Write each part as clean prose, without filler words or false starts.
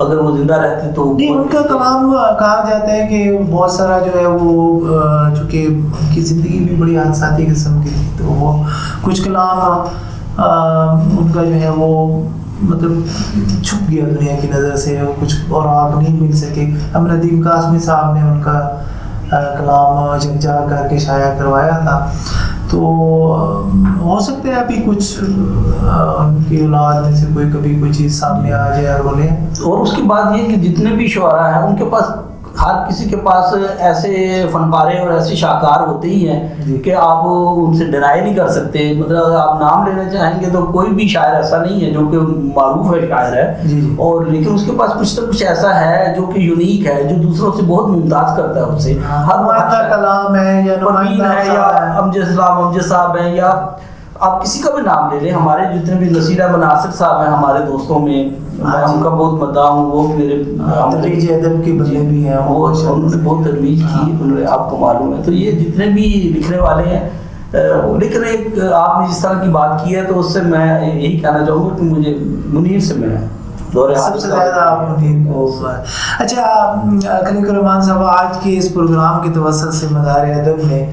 اگر وہ زندہ رہتے تو ان کا کلام کہا جاتا ہے کہ بہت سارا جو ہے وہ چونکہ ان کی زندگی بھی بڑی حادثاتی قسم کی تھی تو وہ کچھ کلام ان کا جو ہے وہ مطلب چھپ گیا دنیا کی نظر سے، کچھ اور آگ نہیں مل سکے. اب ندیم قاسمی صاحب نے ان کا کلام جگجا کر کے شائع کروایا تھا. تو ہو سکتا ہے ابھی کچھ ان کی اولاد میں سے کوئی کبھی کوئی چیز سامنے آ جائے اور بولے. اور اس کی بات یہ کہ جتنے بھی شعراء ہیں ان کے پاس، ہر کسی کے پاس ایسے فن پارے اور ایسے شاہکار ہوتے ہی ہیں کہ آپ ان سے ڈرائی نہیں کر سکتے. مطلب اگر آپ نام لینا چاہیں گے تو کوئی بھی شاعر ایسا نہیں ہے جو کہ معروف ہے شاعر ہے اور لیکن اس کے پاس کچھ نہ کچھ ایسا ہے جو کہ یونیک ہے، جو دوسروں سے بہت ممتاز کرتا ہے. اس سے ہر کلام ہے یا پروین ہے یا امجد صاحب ہیں یا آپ کسی کا بھی نام لے لیں. ہمارے جتنے بھی نصیر احمد ناصر صاحب ہیں ہمارے دوستوں میں، میں ان کا بہت مداح ہوں. وہ میرے ترویج ادب کے بندے بھی ہیں، انہوں نے بہت ترویج کی، آپ کو معلوم ہے. تو یہ جتنے بھی لکھنے والے ہیں، لیکن ایک آپ نے جس طرح کی بات کی ہے تو اس سے میں یہی کہنا چاہوں گا کہ مجھے منیر سے میں سب سے زیادہ آپ منیر کو. اچھا خلیق الرحمان صاحب، آج کے اس پروگرام کے توسط سے مدار ادب میں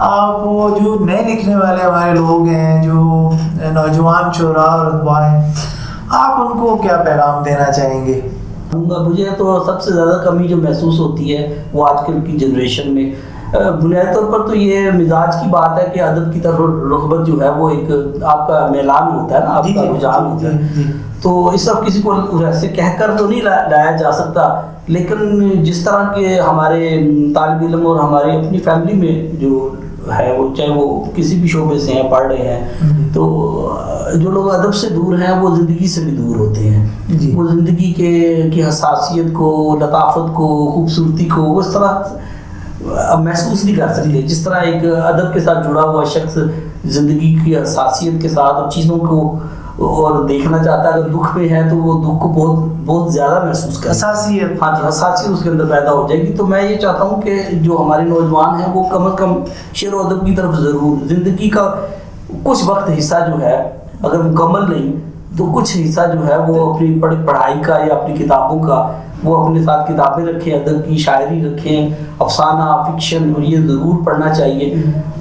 آپ وہ جو نئے لکھنے والے ہمارے لوگ ہیں، جو نوجوان شعراء اور ادباء ہیں، آپ ان کو کیا پیغام دینا چاہیں گے؟ مجھے تو سب سے زیادہ کمی جو محسوس ہوتی ہے وہ آج کل کی جنریشن میں، بنیادی طور پر تو یہ مزاج کی بات ہے کہ ادب کی طرف رغبت جو ہے وہ ایک آپ کا میلان ہوتا ہے نا، آپ کا رجحان ہوتا ہے. تو اس طرف کسی کو ویسے کہہ کر تو نہیں لایا جا سکتا، لیکن جس طرح کے ہمارے طالب علم اور ہماری اپنی فیملی میں جو ہے وہ چاہے وہ کسی بھی شعبے سے ہیں، پڑھ رہے ہیں، تو جو لوگ ادب سے دور ہیں وہ زندگی سے بھی دور ہوتے ہیں. وہ زندگی کی حساسیت کو، لطافت کو، خوبصورتی کو اس طرح محسوس نہیں کر سکتے جس طرح ایک ادب کے ساتھ جڑا ہوا شخص زندگی کی حساسیت کے ساتھ اور چیزوں کو اور دیکھنا چاہتا ہے. اگر دکھ میں ہے تو وہ دکھ کو بہت زیادہ محسوس کرتا ہے، حساسیت. ہاں جی، حساسیت اس کے اندر پیدا ہو جائے گی. تو میں یہ چاہتا ہوں کہ جو ہمارے نوجوان ہیں وہ کم از کم شعر و ادب کی طرف ضرور، زندگی کا کچھ وقت حصہ جو ہے اگر مکمل نہیں تو کچھ حصہ جو ہے وہ اپنی پڑھائی کا یا اپنی کتابوں کا وہ اپنے ساتھ کتابیں رکھیں، ادب کی شاعری رکھیں، افسانہ، فکشن، اور یہ ضرور پڑھنا چاہیے.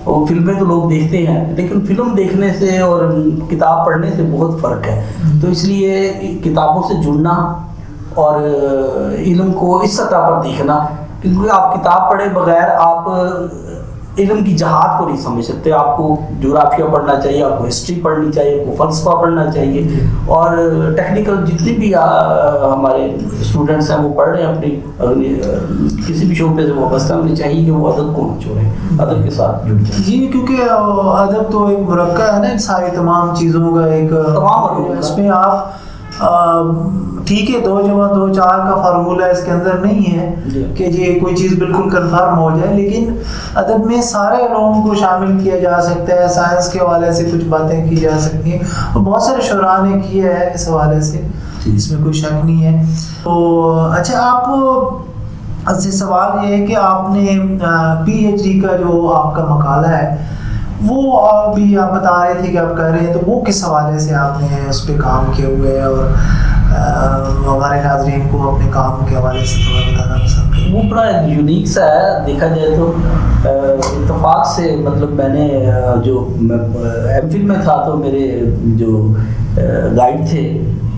اور فلمیں تو لوگ دیکھتے ہیں لیکن فلم دیکھنے سے اور کتاب پڑھنے سے بہت فرق ہے. تو اس لیے کتابوں سے جڑنا اور علم کو اس سطح پر دیکھنا، کیونکہ آپ کتاب پڑھے بغیر آپ علم کی جہات کو نہیں سمجھ سکتے. آپ کو جغرافیہ پڑھنا چاہیے، آپ کو ہسٹری پڑھنی چاہیے، آپ کو فلسفہ پڑھنا چاہیے، اور ٹیکنیکل جتنی بھی ہمارے اسٹوڈنٹس ہیں وہ پڑھ رہے ہیں اپنی کسی بھی شعبے سے وابستہ ہونے چاہیے کہ وہ ادب کو نہ چھوڑیں، ادب کے ساتھ جڑ جائیں. جی، کیونکہ ادب تو ایک مرکب ہے نا ساری تمام چیزوں کا، ایک تمام اس میں آپ ٹھیک ہے 2 + 2 = 4 کا فارمولہ اس کے اندر نہیں ہے کہ یہ کوئی چیز بالکل کنفرم ہو جائے، لیکن ادب میں سارے علوم کو شامل کیا جا سکتا ہے. سائنس کے حوالے سے کچھ باتیں کی جا سکتی ہیں اور بہت سارے شعراء نے کیا ہے اس حوالے سے، اس میں کوئی شک نہیں ہے. تو اچھا، آپ سے سوال یہ ہے کہ آپ نے PhD کا جو آپ کا مقالہ ہے وہ ابھی آپ بتا رہے تھے کہ آپ کر رہے ہیں، تو وہ کس حوالے سے آپ نے اس پہ کام کیے ہوئے ہیں اور ہمارے ناظرین کو اپنے کام کے حوالے سے تھوڑا بتانا پسند کریں؟ وہ بڑا یونیک سا ہے، دیکھا جائے تو اتفاق سے مطلب میں نے جو MPhil میں تھا تو میرے جو گائیڈ تھے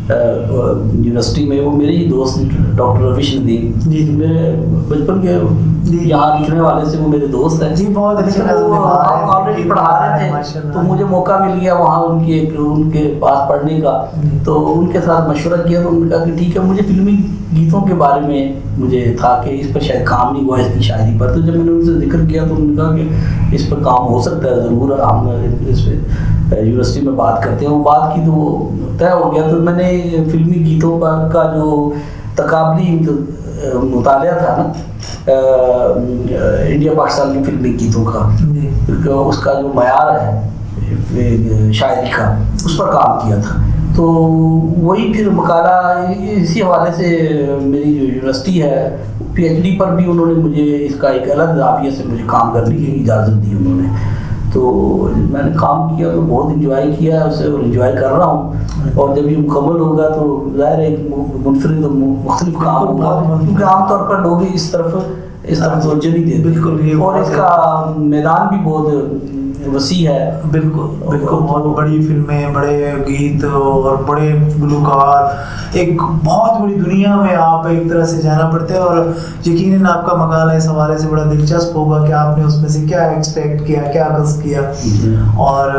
یونیورسٹی میں وہ میرے ہی دوست ڈاکٹر روش ندیم، میرے بچپن کے یہاں لکھنے والے سے وہ میرے دوست ہیں. جی، بہت اچھے. آلریڈی پڑھا رہے تھے تو مجھے موقع مل گیا وہاں ان کے پاس پڑھنے کا. تو ان کے ساتھ مشورہ کیا تو انہوں نے کہا کہ ٹھیک ہے. مجھے فلمی گیتوں کے بارے میں مجھے تھا کہ اس پر شاید کام نہیں ہوا اس کی شاعری پر. تو جب میں نے ان سے ذکر کیا تو انہوں نے کہا کہ اس پر کام ہو سکتا ہے ضرور، ہم اس پہ یونیورسٹی میں بات کرتے ہیں. وہ بات کی تو وہ طے ہو گیا. تو میں نے فلمی گیتوں کا جو تقابلی مطالعہ تھا نا انڈیا پاکستان کی فلمی گیتوں کا، اس کا جو معیار ہے شاعری کا، اس پر کام کیا تھا. تو وہی پھر مقالہ اسی حوالے سے میری جو یونیورسٹی ہے PhD پر بھی انہوں نے مجھے اس کا ایک الگ زاویے سے مجھے کام کرنے کی اجازت دی انہوں نے. تو میں نے کام کیا تو بہت انجوائے کیا ہے اسے اور انجوائے کر رہا ہوں، اور جب یہ مکمل ہوگا تو ظاہر ہے منفرد اور مختلف کام ہوگا، کیونکہ عام طور پر لوگ اس طرف توجہ نہیں دیتے، بالکل، اور اس کا میدان بھی بہت وسیع ہے. بالکل بالکل، بہت بڑی فلمیں، بڑے گیت اور بڑے گلوکار، ایک بہت بڑی دنیا میں آپ ایک طرح سے جانا پڑتا ہے، اور یقیناً آپ کا مقالہ اس حوالے سے بڑا دلچسپ ہوگا کہ آپ نے اس میں سے کیا ایکسپیکٹ کیا، کیا قصد کیا. اور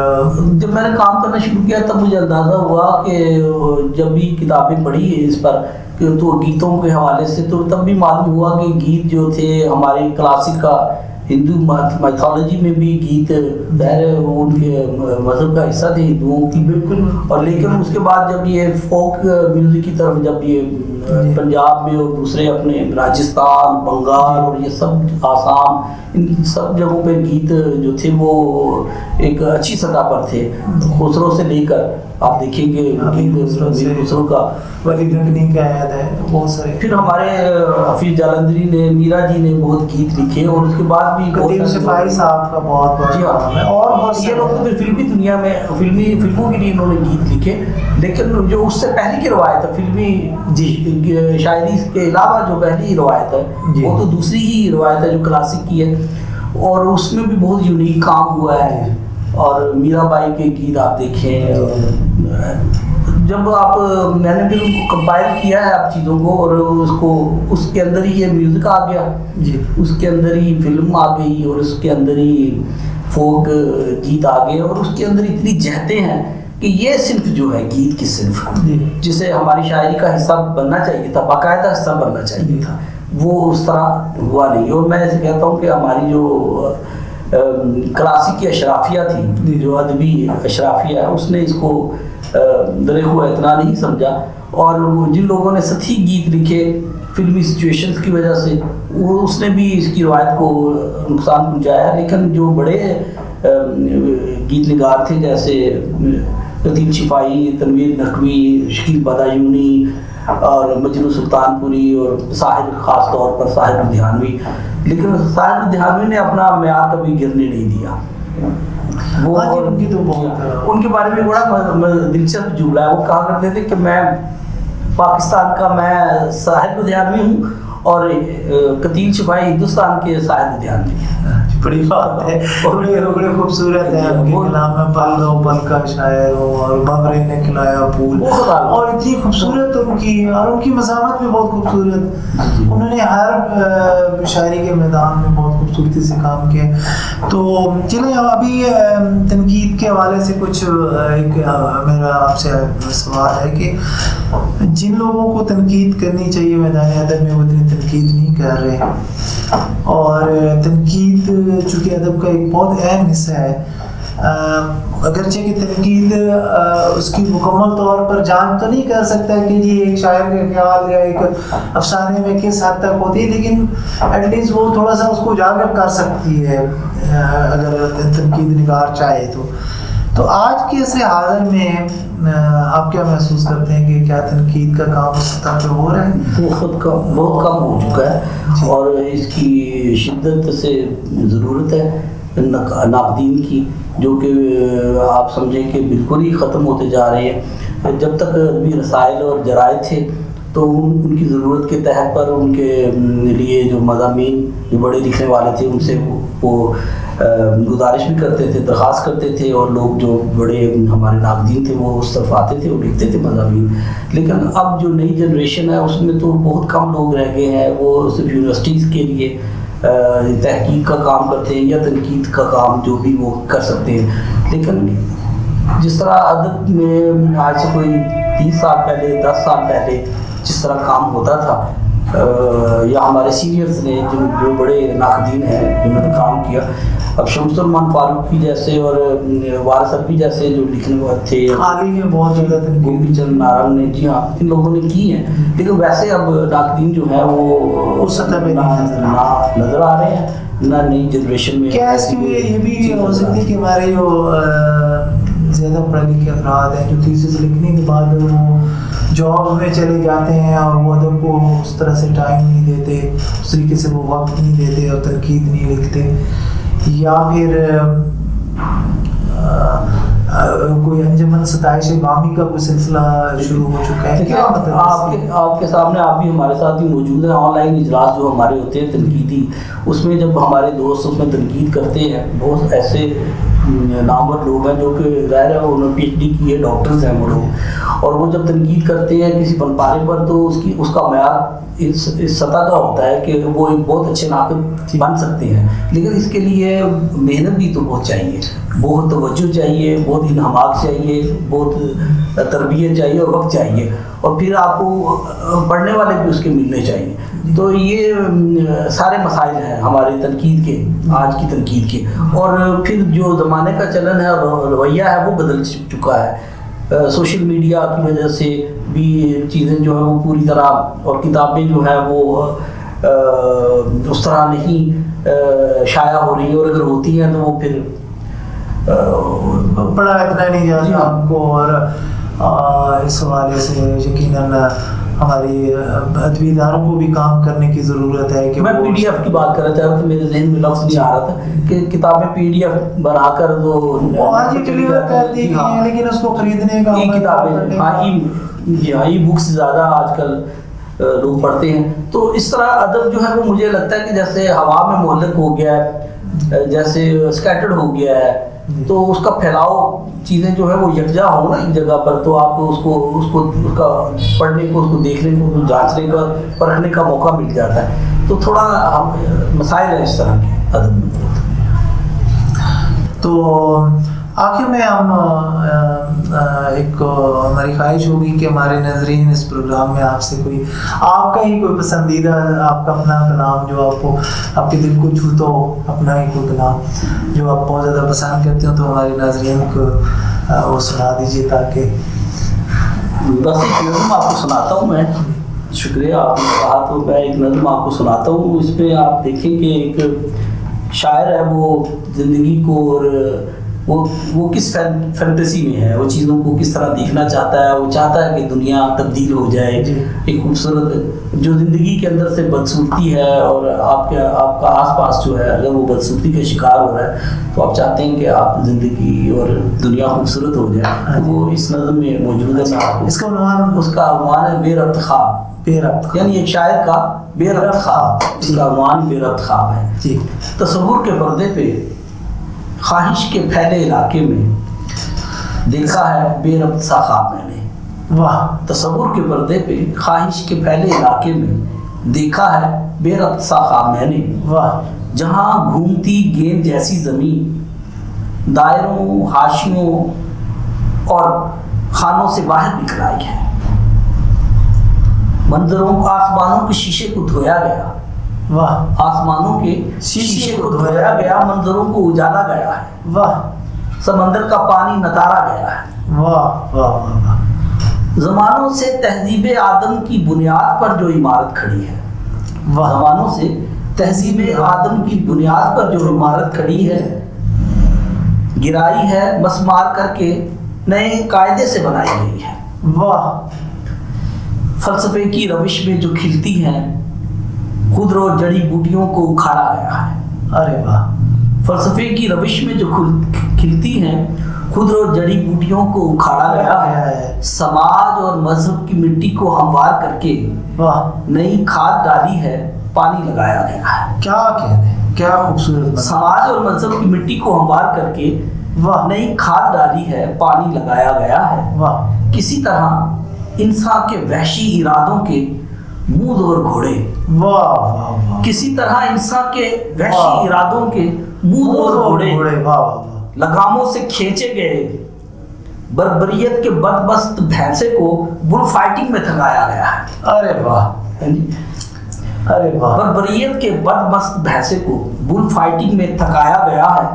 جب میں نے کام کرنا شروع کیا تب مجھے اندازہ ہوا کہ جب بھی کتابیں پڑھی اس پر تو گیتوں کے حوالے سے، تو تب بھی معلوم ہوا کہ گیت جو تھے ہمارے کلاسک کا ہندو میتھولوجی میں بھی گیت ظاہر ہے وہ ان کے مذہب کا حصہ تھے ہندوؤں کی، بالکل. اور لیکن اس کے بعد جب یہ فوک میوزک کی طرف، جب یہ پنجاب میں اور دوسرے اپنے راجستھان، بنگال اور یہ سب آسام، ان سب جگہوں پہ گیت جو تھے وہ ایک اچھی سطح پر تھے. خسرو سے لے کر آپ دیکھیں گے خسرو کا، ولی دکنی کا یاد ہے، بہت سارے. پھر ہمارے حفیظ جالندھری نے، میرا جی نے بہت گیت لکھے، اور اس کے بعد بھی قدیم صفائی صاحب کا بہت بڑا. جی ہاں، اور یہ لوگ پھر فلمی دنیا میں فلموں کے لیے انہوں نے گیت لکھے. لیکن جو اس سے پہلے کی روایت ہے فلمی شاعری کے علاوہ، جو پہلی روایت ہے وہ تو دوسری ہی روایت ہے جو کلاسک کی ہے، اور اس میں بھی بہت یونیک کام ہوا ہے. اور میرا بائی کے گیت آپ دیکھیں، جب آپ میں نے پھر ان کو کمپائل کیا ہے آپ چیزوں کو، اور اس کے اندر ہی یہ میوزک آ گیا، اس کے اندر ہی فلم آ گئی، اور اس کے اندر ہی فوک گیت آ گئے، اور اس کے اندر اتنی جہتیں ہیں کہ یہ صنف جو ہے گیت کی صنف، جسے ہماری شاعری کا حصہ بننا چاہیے تھا، باقاعدہ حصہ بننا چاہیے تھا، وہ اس طرح ہوا نہیں. اور میں ایسے کہتا ہوں کہ ہماری جو کلاسیکی اشرافیہ تھی، جو ادبی اشرافیہ ہے، اس نے اس کو درخ و اتنا نہیں سمجھا، اور جن لوگوں نے سطحی گیت لکھے فلمی سچویشنز کی وجہ سے، وہ اس نے بھی اس کی روایت کو نقصان پہنچایا. لیکن جو بڑے گیت نگار تھے جیسے قدیم شفائی، تنویر نقوی، شکیل بادایونی اور مجنو سلطان پوری، اور ساحر، خاص طور پر ساحر لدھیانوی، لیکن ساحر لدھیانوی نے اپنا معیار کبھی گرنے نہیں دیا. وہ ان کے بارے میں بڑا دلچسپ جملہ ہے، وہ کہا کرتے تھے کہ میں پاکستان کا میں ساحر لدھیانوی ہوں، اور قتیل شفائی ہندوستان کے ساحر لدھیانوی. بڑی بات ہے، بڑے خوبصورت ہے آپ کے کلام میں، پل دو پل کا شاعر ہو، اور ببرے نے کھلایا پھول، اور اتنی خوبصورت ان کی مزاحمت بھی بہت خوبصورت. انہوں نے ہر شاعری کے میدان میں بہت خوبصورتی سے کام کیا. تو چلیں ابھی تنقید کے حوالے سے کچھ ایک میرا آپ سے سوال ہے کہ جن لوگوں کو تنقید کرنی چاہیے میدان ادب میں، وہ اتنی تنقید نہیں کر رہے، اور تنقید چونکہ ادب کا ایک بہت اہم حصہ ہے، اگرچہ کہ تنقید اس کی مکمل طور پر جان تو نہیں کر سکتا کہ جی ایک شاعر کا خیال یا ایک افسانے میں کس حد تک ہوتی ہے، لیکن ایٹ لیسٹ وہ تھوڑا سا اس کو اجاگر کر سکتی ہے اگر تنقید نگار چاہے تو. تو آج کے عصر حاضر میں آپ کیا محسوس کرتے ہیں کہ کیا تنقید کا کام اس سطح پہ ہو رہا ہے؟ بہت کم ہو چکا ہے، اور اس کی شدت سے ضرورت ہے ناقدین کی، جو کہ آپ سمجھیں کہ بالکل ہی ختم ہوتے جا رہے ہیں. جب تک ادبی رسائل اور جرائد تھے تو ان کی ضرورت کے تحت پر ان کے لیے جو مضامین جو بڑے لکھنے والے تھے ان سے وہ گزارش بھی کرتے تھے، درخواست کرتے تھے، اور لوگ جو بڑے ہمارے ناقدین تھے وہ اس طرف آتے تھے اور لکھتے تھے مضامین. لیکن اب جو نئی جنریشن ہے اس میں تو بہت کم لوگ رہ گئے ہیں، وہ صرف یونیورسٹیز کے لیے تحقیق کا کام کرتے ہیں یا تنقید کا کام جو بھی وہ کر سکتے ہیں. لیکن جس طرح ادب میں آج سے کوئی 30 سال پہلے، 10 سال پہلے جس طرح کام ہوتا تھا، یا ہمارے سینئرز نے جو بڑے ناقدین ہیں جنہوں نے کام کیا، اب شمس الرحمان فاروقی جیسے اور وارث عربی جیسے جو لکھنے والے تھے، بہت زیادہ گوپی چند نارنگ نے، جی ہاں ان لوگوں نے کی ہیں، لیکن ویسے اب ناقدین جو ہیں وہ اس سطح پہ نظر آ رہے ہیں، نہ نئی جنریشن میں. کیا اس کی یہ بھی ہو سکتی ہے کہ ہمارے جو زیادہ پڑھے لکھے افراد ہیں جو تھیسس لکھنے کے بعد وہ جاب میں چلے جاتے ہیں اور وہ ادب کو اس طرح سے ٹائم نہیں دیتے، اس طریقے سے وہ وقت نہیں دیتے اور تنقید نہیں لکھتے، یا پھر کوئی انجمن ستائش بامی کا کوئی سلسلہ شروع ہو چکا ہے؟ کیا آپ کے سامنے آپ بھی ہمارے ساتھ ہی موجود ہیں. آن لائن اجلاس جو ہمارے ہوتے ہیں تنقیدی, اس میں جب ہمارے دوست اس میں تنقید کرتے ہیں, بہت ایسے نامور لوگ ہیں جو کہ ظاہر ہے انہوں نے پی ایچ ڈی کی ہے, ڈاکٹرز ہیں وہ لوگ, اور وہ جب تنقید کرتے ہیں کسی فن پارے پر تو اس کا معیار اس سطح کا ہوتا ہے کہ وہ ایک بہت اچھے ناقد بن سکتے ہیں, لیکن اس کے لیے محنت بھی تو بہت چاہیے, بہت توجہ چاہیے, بہت انہماک چاہیے, بہت تربیت چاہیے اور وقت چاہیے, اور پھر آپ کو پڑھنے والے بھی اس کے ملنے چاہیے. تو یہ سارے مسائل ہیں ہماری تنقید کے, آج کی تنقید کے. اور پھر جو زمانے کا چلن ہے اور رویہ ہے وہ بدل چکا ہے. سوشل میڈیا کی وجہ سے بھی چیزیں جو ہیں وہ پوری طرح, اور کتابیں جو ہیں وہ اس طرح نہیں شائع ہو رہی ہیں, اور اگر ہوتی ہیں تو وہ پھر پڑھا اتنا نہیں جاتا آپ کو. اور اس حوالے سے یقیناً ہماری ادبی اداروں کو بھی کام کرنے کی ضرورت ہے. کہ میں پی ڈی ایف کی بات کرنا چاہ رہا تھا, میرے ذہن میں لفظ نہیں آ رہا تھا کہ کتابیں پی ڈی ایف بنا کر جو آج ہی ڈلیور کر دی گئی ہیں, لیکن اس کو خریدنے کا کتابیں ای بکس زیادہ آج کل لوگ پڑھتے ہیں. تو اس طرح ادب جو ہے وہ مجھے لگتا ہے کہ جیسے ہوا میں معلق ہو گیا ہے, جیسے اسکیٹرڈ ہو گیا ہے, تو اس کا پھیلاؤ چیزیں جو ہے وہ یکجا ہو نا ایک جگہ پر, تو آپ کو اس کا پڑھنے کو, اس کو دیکھنے کو, جانچنے کا, پرکھنے کا موقع مل جاتا ہے. تو تھوڑا مسائل ہیں اس طرح کے ادب میں. تو آخر میں ہم ایک ہماری خواہش ہوگی کہ ہمارے ناظرین اس پروگرام میں آپ سے کوئی آپ کا ہی کوئی پسندیدہ, آپ کا اپنا کلام جو آپ کو آپ کے دل کو چھوتا ہو, اپنا ہی کوئی کلام جو آپ بہت زیادہ پسند کرتے ہو, تو ہمارے ناظرین کو وہ سنا دیجیے. تاکہ بس ایک نظم آپ کو سناتا ہوں میں. شکریہ آپ نے کہا, تو میں ایک نظم آپ کو سناتا ہوں. اس میں آپ دیکھیں کہ ایک شاعر ہے, وہ زندگی کو اور وہ کس فینٹیسی میں ہے, وہ چیزوں کو کس طرح دیکھنا چاہتا ہے. وہ چاہتا ہے کہ دنیا تبدیل ہو جائے, ایک خوبصورت جو زندگی کے اندر سے بدصورتی ہے, اور آپ کا آس پاس جو ہے اگر وہ بدصورتی کا شکار ہو رہا ہے تو آپ چاہتے ہیں کہ آپ زندگی اور دنیا خوبصورت ہو جائے. وہ اس نظم میں موجود ہے. اس کا عنوان ہے بے ربط خواب, یعنی ایک شاعر کا بے ربط خواب, اس کا عنوان بے ربط خواب ہے. تصور کے پردے پہ خواہش کے پھیلے علاقے میں دیکھا ہے بے ربط سا خواب میں نے. واہ. تصور کے پردے پہ خواہش کے پھیلے علاقے میں دیکھا ہے بے ربط سا خواب میں نے. واہ. جہاں گھومتی گیند جیسی زمین دائروں, حاشیوں اور خانوں سے باہر نکل آئی ہے. منظروں کو, آسمانوں کے شیشے کو دھویا گیا. واہ. آسمانوں کے شیشے کو دھویا گیا, منظروں کو اجالا گیا ہے. واہ. سمندر کا پانی نتارا گیا ہے. واہ واہ واہ. زمانوں سے تہذیب آدم کی بنیاد پر جو عمارت کھڑی ہے, زمانوں سے تہذیب آدم کی بنیاد پر جو عمارت کھڑی ہے, گرائی ہے مسمار کر کے نئے قاعدے سے بنائی گئی ہے. واہ. فلسفے کی روش میں جو کھلتی ہیں خضر و جڑی بوٹیوں کو اکھاڑا گیا ہے. ارے واہ. فلسفے کی روش میں جو کھلتی ہیں خضر و جڑی بوٹیوں کو اکھاڑا گیا ہے. سماج اور مذہب کی مٹی کو ہموار کر کے نئی کھاد ڈالی ہے, پانی لگایا گیا ہے. کیا کہتے ہیں, کیا خوبصورت. سماج اور مذہب کی مٹی کو ہموار کر کے نئی کھاد ڈالی ہے, پانی لگایا گیا ہے. کسی طرح انسان کے وحشی ارادوں کے منہ اور گھوڑے, کسی طرح انسان کے وحشی ارادوں کے منہ اور گھوڑے لگاموں سے کھینچے گئے. بربریت کے بدمست بھینسے کو بل فائٹنگ میں تھکایا گیا ہے. ارے واہ. ارے واہ. بربریت کے بدمست بھینسے کو بل فائٹنگ میں تھکایا گیا ہے,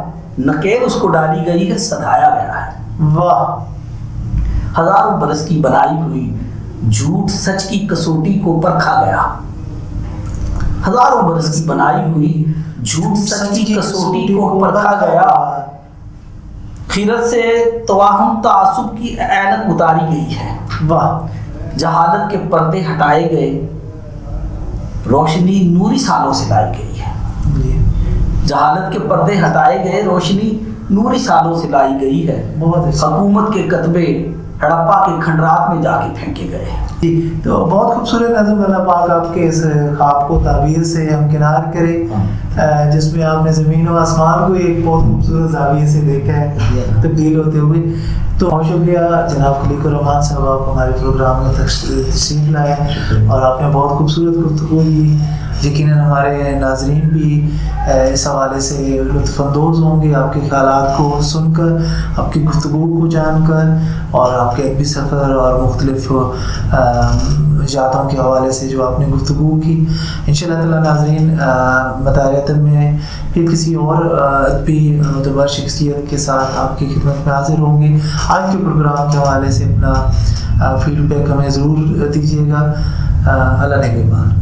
نکیل اس کو ڈالی گئی ہے, سدھایا گیا ہے. واہ. ہزاروں برس کی بنائی ہوئی جھوٹ سچ کی کسوٹی کو پرکھا گیا. ہزاروں برس کی بنائی ہوئی جھوٹ سچ کی کسوٹی کو پرکھا گیا. خیرت سے توہم تعصب کی عینت اتاری گئی ہے. واہ. جہالت کے پردے ہٹائے گئے, روشنی نوری سالوں سے لائی گئی ہے. جہالت کے پردے ہٹائے گئے، روشنی نوری سالوں سے لائی گئی ہے، حکومت کے کتبے ہڑپا کے کھنڈرات میں جا کے پھینکے گئے۔ تو بہت خوبصورت نظم اللہ پاک آپ کے اس خواب کو تعبیر سے ہمکنار کرے، جس میں آپ نے زمین و آسمان کو ایک بہت خوبصورت زاویے سے دیکھا ہے تبدیل ہوتے ہوئے۔ تو بہت شکریہ جناب خلیق الرحمان صاحب، آپ ہمارے پروگرام میں تشریف لائے اور آپ نے بہت خوبصورت گفتگو کی۔ یقیناً ہمارے ناظرین بھی اس حوالے سے لطف اندوز ہوں گے آپ کے خیالات کو سن کر، آپ کی گفتگو کو جان کر، اور آپ کے ادبی سفر اور مختلف یادوں کے حوالے سے جو آپ نے گفتگو کی۔ انشاءاللہ تعالی ناظرین مطالعاتن میں پھر کسی اور ادبی معتبر شخصیت کے ساتھ آپ کی خدمت میں حاضر ہوں گے۔ آج کے پروگرام کے حوالے سے اپنا فیڈ بیک ہمیں ضرور دیجیے گا۔ اللہ نگہبان۔